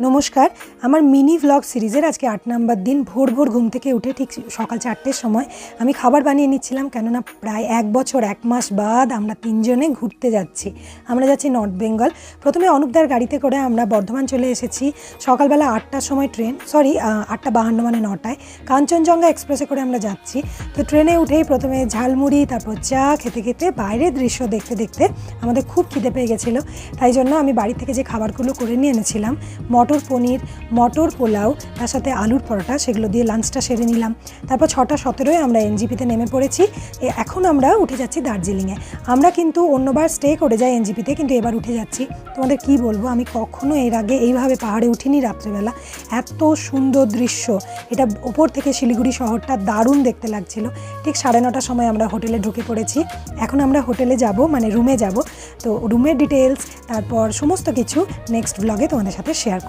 নমস্কার, আমার mini vlog সিরিজের আজকে 8 নম্বর দিন। ভোর ভোর ঘুম থেকে উঠে ঠিক সকাল 4টের সময় আমি খাবার বানিয়ে নিচ্ছিলাম, কেননা প্রায় 1 বছর 1 মাস বাদ আমরা 3 জনে ঘুরতে যাচ্ছি। আমরা যাচ্ছি নর্থ বেঙ্গল। প্রথমে অনুপদার গাড়িতে করে আমরা বর্ধমান চলে এসেছি। সকালবেলা 8টার সময় ট্রেন, 8:52 মানে 9টায় কাঞ্চনজঙ্ঘা এক্সপ্রেসে করে আমরা যাচ্ছি। তো ট্রেনে উঠেই প্রথমে ঝালমুড়ি, তারপর চা খেতে খেতে বাইরের দৃশ্য দেখতে দেখতে আমাদের খুব খিদে পেয়ে গেছিলো। তাই জন্য আমি বাড়ি থেকে যে খাবারগুলো করে নিয়ে এনেছিলাম, মটর পনির, মটর পোলাও, তার সাথে আলুর পরোটা, সেগুলো দিয়ে লাঞ্চটা সেরে নিলাম। তারপর 6:17 আমরা এনজিপিতে নেমে পড়েছি। এখন আমরা উঠে যাচ্ছি দার্জিলিংয়ে। আমরা কিন্তু অন্যবার স্টে করে যাই এনজিপিতে, কিন্তু এবার উঠে যাচ্ছি। তোমাদের কি বলবো, আমি কখনো এর আগে এইভাবে পাহাড়ে উঠিনি রাত্রেবেলা। এত সুন্দর দৃশ্য, এটা ওপর থেকে শিলিগুড়ি শহরটা দারুণ দেখতে লাগছিল। ঠিক 9:30টার সময় আমরা হোটেলে ঢুকে পড়েছি। এখন আমরা হোটেলে যাব, মানে রুমে যাব। তো রুমের ডিটেলস, তারপর সমস্ত কিছু নেক্সট ব্লগে তোমাদের সাথে শেয়ার